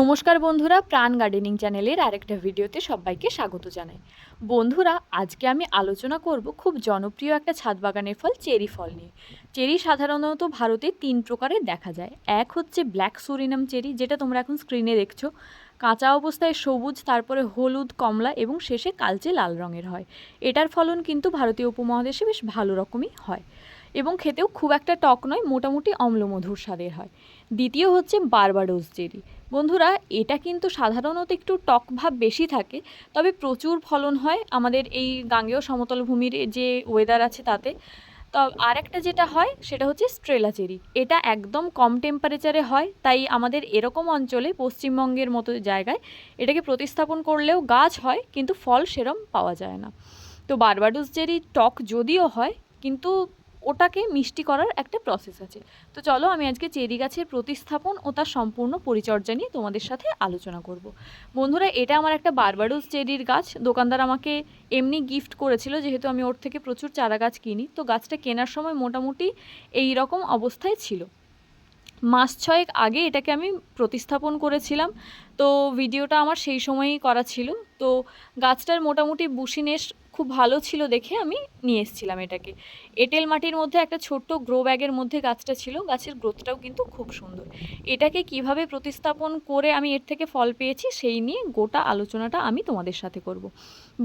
নমস্কার বন্ধুরা, প্রাণ গার্ডেনিং চ্যানেলের আরেকটা ভিডিওতে সবাইকে স্বাগত জানাই। বন্ধুরা, আজকে আমি আলোচনা করব খুব জনপ্রিয় একটা ছাদ বাগানের ফল, চেরি ফল নিয়ে। চেরি সাধারণত ভারতে 3 প্রকারের দেখা যায়। এক হচ্ছে ব্ল্যাক সুরিনাম চেরি, যেটা তোমরা এখন স্ক্রিনে দেখছো। কাঁচা অবস্থায় সবুজ, তারপরে হলুদ, কমলা এবং শেষে কালচে লাল রঙের হয়। এটার ফলন কিন্তু ভারতীয় উপমহাদেশে বেশ ভালো রকমই হয় এবং খেতেও খুব একটা টক নয়, মোটামুটি অম্লমধুর স্বাদের হয়। দ্বিতীয় হচ্ছে বারবাডোস চেরি। বন্ধুরা, এটা কিন্তু সাধারণত একটু টক ভাব বেশি থাকে, তবে প্রচুর ফলন হয় আমাদের এই গাঙ্গেয় সমতল ভূমির যে ওয়েদার আছে তাতে। তো আরেকটা যেটা হয় সেটা হচ্ছে স্ট্রেলা চেরি। এটা একদম কম টেম্পারেচারে হয়, তাই আমাদের এরকম অঞ্চলে, পশ্চিমবঙ্গের মতো জায়গায় এটাকে প্রতিস্থাপন করলেও গাছ হয়, কিন্তু ফল সেরম পাওয়া যায় না। তো বারবাডোস চেরি টক যদিও হয়, কিন্তু ওটাকে মিষ্টি করার একটা প্রসেস আছে। তো চলো, আমি আজকে চেরি গাছের প্রতিস্থাপন ও তার সম্পূর্ণ পরিচর্যা নিয়ে তোমাদের সাথে আলোচনা করব। বন্ধুরা, এটা আমার একটা বারবাডোস চেরির গাছ। দোকানদার আমাকে এমনি গিফট করেছিল, যেহেতু আমি ওর থেকে প্রচুর চারা গাছ কিনি। তো গাছটা কেনার সময় মোটামুটি এই রকম অবস্থায় ছিল। মাস 6 আগে এটাকে আমি প্রতিস্থাপন করেছিলাম। তো ভিডিওটা আমার সেই সময়ই করা ছিল। তো গাছটার মোটামুটি বুশিনেস খুব ভালো ছিল দেখে আমি নিয়ে এসেছিলাম এটাকে। এঁটেল মাটির মধ্যে একটা ছোট্ট গ্রো ব্যাগের মধ্যে গাছটা ছিল। গাছের গ্রোথটাও কিন্তু খুব সুন্দর। এটাকে কিভাবে প্রতিস্থাপন করে আমি এর থেকে ফল পেয়েছি সেই নিয়ে গোটা আলোচনাটা আমি তোমাদের সাথে করব।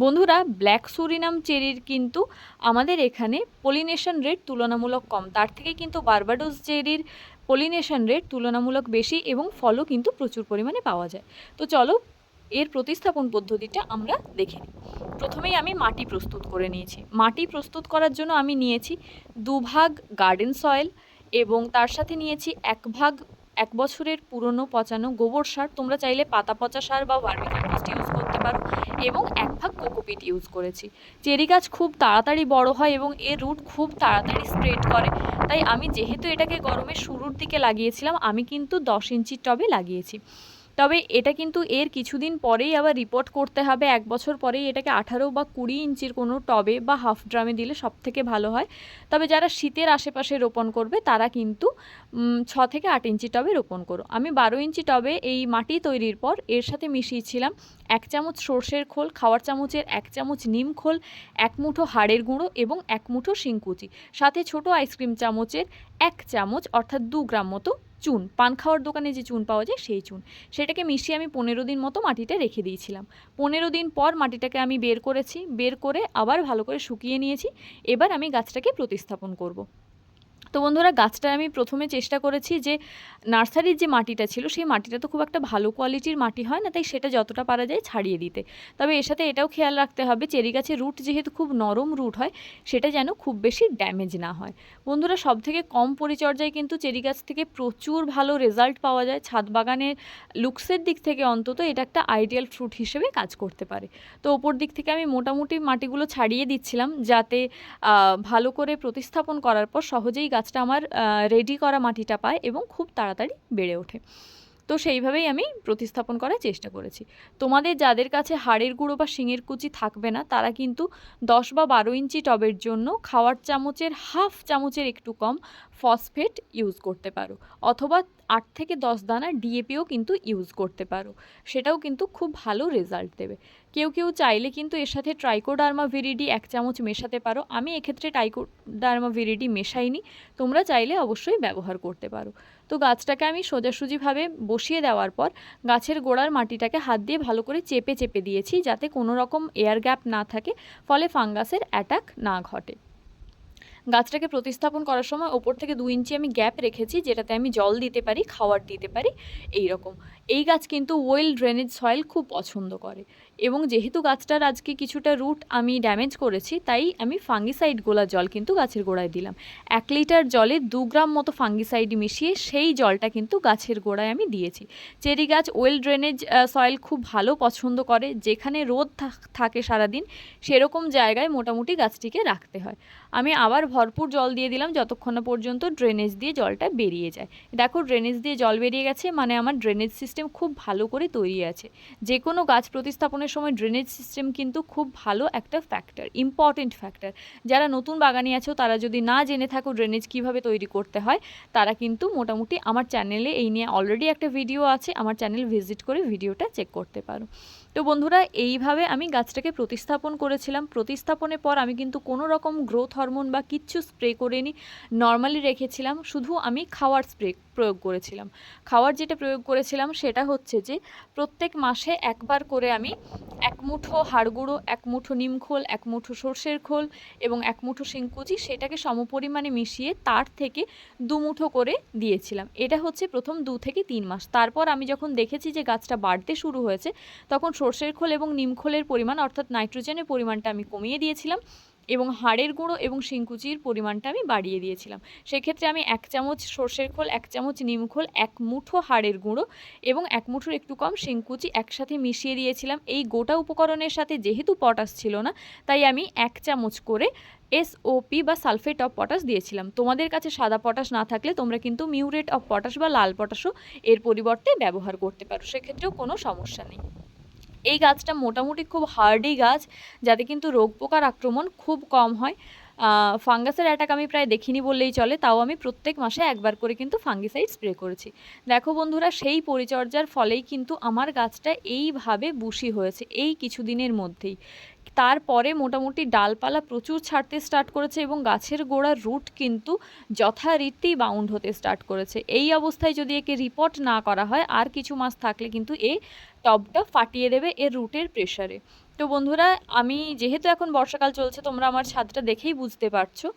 বন্ধুরা, ব্ল্যাক সুরিনাম চেরির কিন্তু আমাদের এখানে পলিনেশন রেট তুলনামূলক কম। তার থেকে কিন্তু বারবাডোস চেরির পলিনেশন রেট তুলনামূলক বেশি এবং ফলও কিন্তু প্রচুর পরিমাণে পাওয়া যায়। তো চলো, এর প্রতিস্থাপন পদ্ধতিটা আমরা দেখে নিই। প্রথমেই আমি মাটি প্রস্তুত করে নিয়েছি। মাটি প্রস্তুত করার জন্য আমি নিয়েছি 2 ভাগ গার্ডেন সয়েল এবং তার সাথে নিয়েছি 1 ভাগ 1 বছরের পুরনো পচানো গোবর সার। তোমরা চাইলে পাতা পচা সার বা ভার্মি কম্পোস্ট ইউজ করতে পারো, এবং 1 ভাগ কোকোপিট ইউজ করেছি। চেরি গাছ খুব তাড়াতাড়ি বড় হয় এবং এর রুট খুব তাড়াতাড়ি স্প্রেড করে, তাই আমি যেহেতু এটাকে গরমের শুরুর দিকে লাগিয়েছিলাম, আমি কিন্তু 10 ইঞ্চির টবে লাগিয়েছি। তবে এটা কিন্তু এর কিছুদিন পরেই আবার রিপোর্ট করতে হবে। 1 বছর পরেই এটাকে 18 বা 20 ইঞ্চির কোনো টবে বা হাফ ড্রামে দিলে সবথেকে ভালো হয়। তবে যারা শীতের আশেপাশে রোপণ করবে তারা কিন্তু 6 থেকে 8 ইঞ্চি টবে রোপণ করো। আমি 12 ইঞ্চি টবে এই মাটি তৈরির পর এর সাথে মিশিয়েছিলাম 1 চামচ সর্ষের খোল, খাওয়ার চামচের 1 চামচ নিম খোল, 1 মুঠো হাড়ের গুঁড়ো এবং 1 মুঠো শিংকুচি, সাথে ছোট আইসক্রিম চামচের 1 চামচ অর্থাৎ 2 গ্রাম মতো চুন। পান খাওয়ার দোকানে যে চুন পাওয়া যায় সেই চুন। সেটাকে মিশিয়ে আমি 15 দিন মতো মাটিটা রেখে দিয়েছিলাম। 15 দিন পর মাটিটাকে আমি বের করেছি, বের করে আবার ভালো করে শুকিয়ে নিয়েছি। এবার আমি গাছটাকে প্রতিস্থাপন করব। তো বন্ধুরা, গাছটা আমি প্রথমে চেষ্টা করেছি যে নার্সারির যে মাটিটা ছিল সেই মাটিটা তো খুব একটা ভালো কোয়ালিটির মাটি হয় না, তাই সেটা যতটা পারা যায় ছাড়িয়ে দিতে। তবে এর সাথে এটাও খেয়াল রাখতে হবে, চেরি গাছের রুট যেহেতু খুব নরম রুট হয়, সেটা যেন খুব বেশি ড্যামেজ না হয়। বন্ধুরা, সবথেকে কম পরিচর্যায় কিন্তু চেরি গাছ থেকে প্রচুর ভালো রেজাল্ট পাওয়া যায়। ছাদ বাগানের লুকসের দিক থেকে অন্তত এটা একটা আইডিয়াল ফ্রুট হিসেবে কাজ করতে পারে। তো ওপর দিক থেকে আমি মোটামুটি মাটিগুলো ছাড়িয়ে দিচ্ছিলাম, যাতে ভালো করে প্রতিস্থাপন করার পর সহজেই গাছটা আমার রেডি করা মাটিটা পায় এবং খুব তাড়াতাড়ি বেড়ে ওঠে। তো সেইভাবেই আমি প্রতিস্থাপন করার চেষ্টা করেছি। তোমাদের যাদের কাছে হাড়ের গুঁড়ো বা শিঙের কুচি থাকবে না, তারা কিন্তু 10 বা 12 ইঞ্চি টবের জন্য খাওয়ার চামচের হাফ চামচের একটু কম ফসফেট ইউজ করতে পারো, অথবা 8 থেকে 10 দানা ডিএপিও কিন্তু ইউজ করতে পারো। সেটাও কিন্তু খুব ভালো রেজাল্ট দেবে। কেউ কেউ চাইলে কিন্তু এর সাথে ট্রাইকোডার্মা ভিরিডি 1 চামচ মেশাতে পারো। আমি এক্ষেত্রে ট্রাইকোডার্মা ভিরিডি মেশাইনি, তোমরা চাইলে অবশ্যই ব্যবহার করতে পারো। তো গাছটাকে আমি সোজাসুজিভাবে বসিয়ে দেওয়ার পর গাছের গোড়ার মাটিটাকে হাত দিয়ে ভালো করে চেপে চেপে দিয়েছি, যাতে কোনো রকম এয়ার গ্যাপ না থাকে, ফলে ফাঙ্গাসের অ্যাটাক না ঘটে। গাছটাকে প্রতিস্থাপন করার সময় ওপর থেকে 2 ইঞ্চি আমি গ্যাপ রেখেছি, যেটাতে আমি জল দিতে পারি, খাবার দিতে পারি। এই রকম এই গাছ কিন্তু ওয়েল ড্রেনেজ সয়েল খুব পছন্দ করে, এবং যেহেতু গাছটার আজকে কিছুটা রুট আমি ড্যামেজ করেছি, তাই আমি ফাঙ্গিসাইড গোলা জল কিন্তু গাছের গোড়ায় দিলাম। 1 লিটার জলে 2 গ্রাম মতো ফাঙ্গিসাইড মিশিয়ে সেই জলটা কিন্তু গাছের গোড়ায় আমি দিয়েছি। চেরি গাছ ওয়েল ড্রেনেজ সয়েল খুব ভালো পছন্দ করে। যেখানে রোদ থাকে সারাদিন, সেরকম জায়গায় মোটামুটি গাছটিকে রাখতে হয়। আমি আবার ভরপুর জল দিয়ে দিলাম যতক্ষণ না পর্যন্ত ড্রেনেজ দিয়ে জলটা বেরিয়ে যায়। দেখো, ড্রেনেজ দিয়ে জল বেরিয়ে গেছে, মানে আমার ড্রেনেজ সিস্টেম খুব ভালো করে তৈরি আছে। যে কোনো গাছ প্রতিস্থাপনের বাগানের সময় ড্রেনেজ সিস্টেম কিন্তু খুব ভালো একটা ফ্যাক্টর, ইম্পর্টেন্ট ফ্যাক্টর। যারা নতুন বাগানি আছো তারা যদি না জেনে থাকো ড্রেনেজ কিভাবে তৈরি করতে হয়, তারা কিন্তু মোটামুটি আমার চ্যানেলে এই নিয়ে অলরেডি একটা ভিডিও আছে, আমার চ্যানেল ভিজিট করে ভিডিওটা চেক করতে পারো। তো বন্ধুরা, এইভাবে আমি গাছটাকে প্রতিস্থাপন করেছিলাম। প্রতিস্থাপনের পর আমি কিন্তু কোনো রকম গ্রোথ হরমোন বা কিচ্ছু স্প্রে করিনি, নর্মালি রেখেছিলাম। শুধু আমি খাওয়ার স্প্রে প্রয়োগ করেছিলাম। খাওয়ার যেটা প্রয়োগ করেছিলাম সেটা হচ্ছে যে প্রত্যেক মাসে একবার করে আমি 1 মুঠো হাড় গুঁড়ো, 1 মুঠো নিমখোল, 1 মুঠো সর্ষের খোল এবং 1 মুঠো শিংকুচি, সেটাকে সমপরিমাণে মিশিয়ে তার থেকে 2 মুঠো করে দিয়েছিলাম। এটা হচ্ছে প্রথম 2 থেকে 3 মাস। তারপর আমি যখন দেখেছি যে গাছটা বাড়তে শুরু হয়েছে, তখন সর্ষের খোল এবং নিমখোলের পরিমাণ অর্থাৎ নাইট্রোজেনের পরিমাণটা আমি কমিয়ে দিয়েছিলাম এবং হাড়ের গুঁড়ো এবং শিংকুচির পরিমাণটা আমি বাড়িয়ে দিয়েছিলাম। সেক্ষেত্রে আমি 1 চামচ সর্ষের খোল, 1 চামচ নিমখোল, 1 মুঠো হাড়ের গুঁড়ো এবং 1 মুঠোর একটু কম শিংকুচি একসাথে মিশিয়ে দিয়েছিলাম। এই গোটা উপকরণের সাথে যেহেতু পটাশ ছিল না, তাই আমি 1 চামচ করে এসওপি বা সালফেট অফ পটাশ দিয়েছিলাম। তোমাদের কাছে সাদা পটাশ না থাকলে তোমরা কিন্তু মিউরেট অফ পটাশ বা লাল পটাশও এর পরিবর্তে ব্যবহার করতে পারো, সেক্ষেত্রেও কোনো সমস্যা নেই। এই গাছটা মোটামুটি খুব হার্ডি গাছ, যাতে কিন্তু রোগ পোকার আক্রমণ খুব কম হয়। ফাঙ্গাসের অ্যাটাক আমি প্রায় দেখিনি বললেই চলে, তাও আমি প্রত্যেক মাসে একবার করে কিন্তু ফাঙ্গিসাইড স্প্রে করেছি। দেখো বন্ধুরা, সেই পরিচর্যার ফলেই কিন্তু আমার গাছটা এইভাবে বুশি হয়েছে এই কিছুদিনের মধ্যেই। তারপরে মোটামুটি ডালপালা প্রচুর ছাড়তে স্টার্ট করেছে এবং গাছের গোড়ার রুট কিন্তু যথারীতি বাউন্ড হতে স্টার্ট করেছে। এই অবস্থায় যদি একে রিপোর্ট না করা হয়, আর কিছু মাস থাকলে কিন্তু এই টবটা ফাটিয়ে দেবে এর রুটের প্রেসারে। তো বন্ধুরা, আমি যেহেতু এখন বর্ষাকাল চলছে, তোমরা আমার ছাদটা দেখেই বুঝতে পারছো,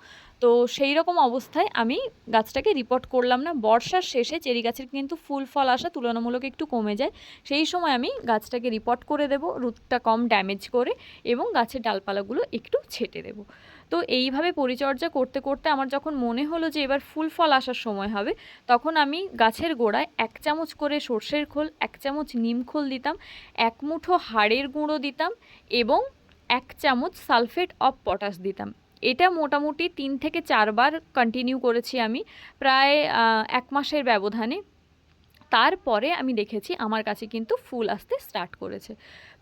তো সেই রকম অবস্থায় আমি গাছটাকে রিপোর্ট করলাম না। বর্ষার শেষে চেরি গাছের কিন্তু ফুল ফল আসা তুলনামূলক একটু কমে যায়, সেই সময় আমি গাছটাকে রিপোর্ট করে দেব, রুটটা কম ড্যামেজ করে, এবং গাছের ডালপালাগুলো একটু ছেঁটে দেব। তো এইভাবে পরিচর্যা করতে করতে আমার যখন মনে হলো যে এবার ফুল ফল আসার সময় হবে, তখন আমি গাছের গোড়ায় 1 চামচ করে সর্ষের খোল, 1 চামচ নিমখোল দিতাম, 1 মুঠো হাড়ের গুঁড়ো দিতাম এবং 1 চামচ সালফেট অফ পটাশ দিতাম। এটা মোটামুটি 3 থেকে 4 বার কন্টিনিউ করেছি আমি, প্রায় 1 মাসের ব্যবধানে। তারপরে আমি দেখেছি আমার কাছে কিন্তু ফুল আসতে স্টার্ট করেছে।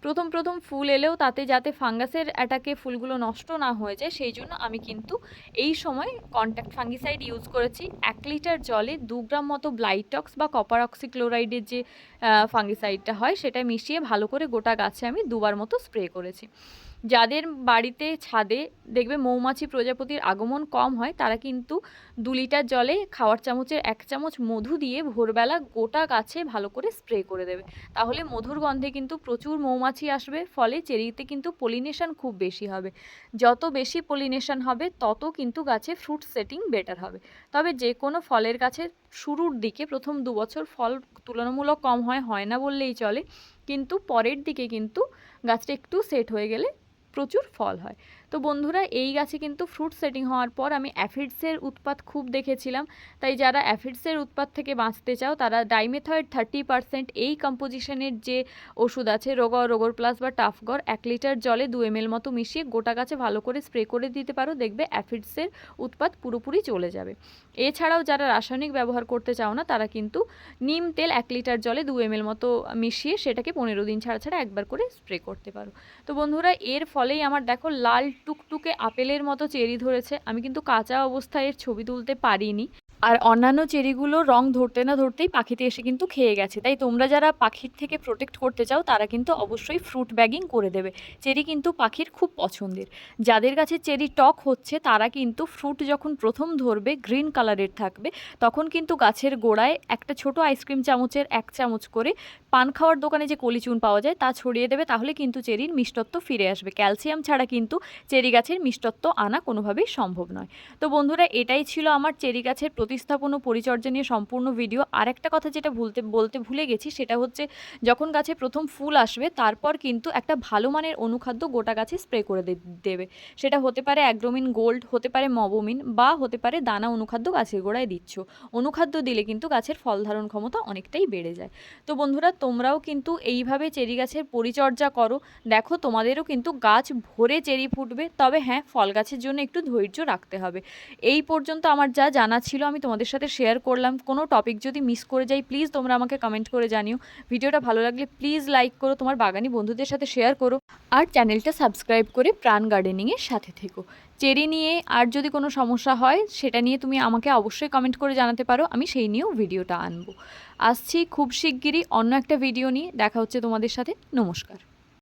প্রথম প্রথম ফুল এলেও তাতে যাতে ফাঙ্গাসের অ্যাটাকে ফুলগুলো নষ্ট না হয়ে যায়, সেই জন্য আমি কিন্তু এই সময় কন্ট্যাক্ট ফাঙ্গিসাইড ইউজ করেছি। 1 লিটার জলে 2 গ্রাম মতো ব্লাইটক্স বা কপার অক্সিক্লোরাইডের যে ফাঙ্গিসাইডটা হয়, সেটা মিশিয়ে ভালো করে গোটা গাছে আমি 2 বার মতো স্প্রে করেছি। যাদের বাড়িতে ছাদে দেখবে মৌমাছি প্রজাপতির আগমন কম হয়, তারা কিন্তু 2 লিটার জলে খাওয়ার চামচের 1 চামচ মধু দিয়ে ভোরবেলা গোটা গাছে ভালো করে স্প্রে করে দেবে। তাহলে মধুর গন্ধে কিন্তু প্রচুর মৌমাছি আসবে, ফলে চেরিতে কিন্তু পলিনেশন খুব বেশি হবে। যত বেশি পলিনেশন হবে তত কিন্তু গাছে ফ্রুট সেটিং বেটার হবে। তবে যে কোনো ফলের গাছের শুরুর দিকে প্রথম 2 বছর ফল তুলনামূলক কম হয় না বললেই চলে, কিন্তু পরের দিকে কিন্তু গাছটা একটু সেট হয়ে গেলে প্রচুর ফল হয়। তো বন্ধুরা, এই গাছে কিন্তু ফ্রুট সেটিং হওয়ার পর আমি অ্যাফিডসের উৎপাত খুব দেখেছিলাম। তাই যারা অ্যাফিডসের উৎপাত থেকে বাঁচতে চাও, তারা ডাইমেথয়েড 30% এই কম্পোজিশনের যে ওষুধ আছে, রোগর প্লাস বা টাফগর, 1 লিটার জলে 2 ml মতো মিশিয়ে গোটা গাছে ভালো করে স্প্রে করে দিতে পারো, দেখবে অ্যাফিডসের উৎপাত পুরোপুরি চলে যাবে। এছাড়াও যারা রাসায়নিক ব্যবহার করতে চাও না, তারা কিন্তু নিম তেল 1 লিটার জলে 2 ml মতো মিশিয়ে সেটাকে 15 দিন ছাড়া ছাড়া একবার করে স্প্রে করতে পারো। তো বন্ধুরা, এর ফলেই আমার দেখো লাল টুকটুকে আপেলের মতো চেরি ধরেছে। আমি কিন্তু কাঁচা অবস্থায় এর ছবি তুলতে পারিনি, আর অন্যান্য চেরিগুলো রং ধরতে না ধরতেই পাখিতে এসে কিন্তু খেয়ে গেছে। তাই তোমরা যারা পাখির থেকে প্রোটেক্ট করতে চাও, তারা কিন্তু অবশ্যই ফ্রুট ব্যাগিং করে দেবে। চেরি কিন্তু পাখির খুব পছন্দের। যাদের কাছে চেরি টক হচ্ছে, তারা কিন্তু ফ্রুট যখন প্রথম ধরবে গ্রিন কালারের থাকবে, তখন কিন্তু গাছের গোড়ায় একটা ছোট আইসক্রিম চামচের 1 চামচ করে পান খাওয়ার দোকানে যে কলিচুন পাওয়া যায় তা ছড়িয়ে দেবে, তাহলে কিন্তু চেরির মিষ্টত্ব ফিরে আসবে। ক্যালসিয়াম ছাড়া কিন্তু চেরি গাছের মিষ্টত্ব আনা কোনোভাবেই সম্ভব নয়। তো বন্ধুরা, এটাই ছিল আমার চেরি গাছের প্রতিস্থাপন ও পরিচর্যা নিয়ে সম্পূর্ণ ভিডিও। আর একটা কথা যেটা বলতে ভুলে গেছি, সেটা হচ্ছে যখন গাছে প্রথম ফুল আসবে, তারপর কিন্তু একটা ভালো মানের অনুখাদ্য গোটা গাছে স্প্রে করে দেবে। সেটা হতে পারে অ্যাগ্রোমিন গোল্ড, হতে পারে মবোমিন, বা হতে পারে দানা অনুখাদ্য গাছের গোড়ায় দিচ্ছ। অনুখাদ্য দিলে কিন্তু গাছের ফল ধারণ ক্ষমতা অনেকটাই বেড়ে যায়। তো বন্ধুরা, তোমরাও কিন্তু এইভাবে চেরি গাছের পরিচর্যা করো, দেখো তোমাদেরও কিন্তু গাছ ভরে চেরি ফুটবে। তবে হ্যাঁ, ফল গাছের জন্য একটু ধৈর্য রাখতে হবে। এই পর্যন্ত আমার যা জানা ছিল আমি তোমাদের সাথে শেয়ার করলাম। কোনো টপিক যদি মিস করে যাই প্লিজ তোমরা আমাকে কমেন্ট করে জানিও। ভিডিওটা ভালো লাগলে প্লিজ লাইক করো, তোমার বাগানি বন্ধুদের সাথে শেয়ার করো, আর চ্যানেলটা সাবস্ক্রাইব করে প্রাণ গার্ডেনিংয়ের সাথে থেকো। চেরি নিয়ে আর যদি কোনো সমস্যা হয় সেটা নিয়ে তুমি আমাকে অবশ্যই কমেন্ট করে জানাতে পারো, আমি সেই নিয়েও ভিডিওটা আনবো। আসছি খুব শিগগিরই অন্য একটা ভিডিও নিয়ে, দেখা হচ্ছে তোমাদের সাথে। নমস্কার।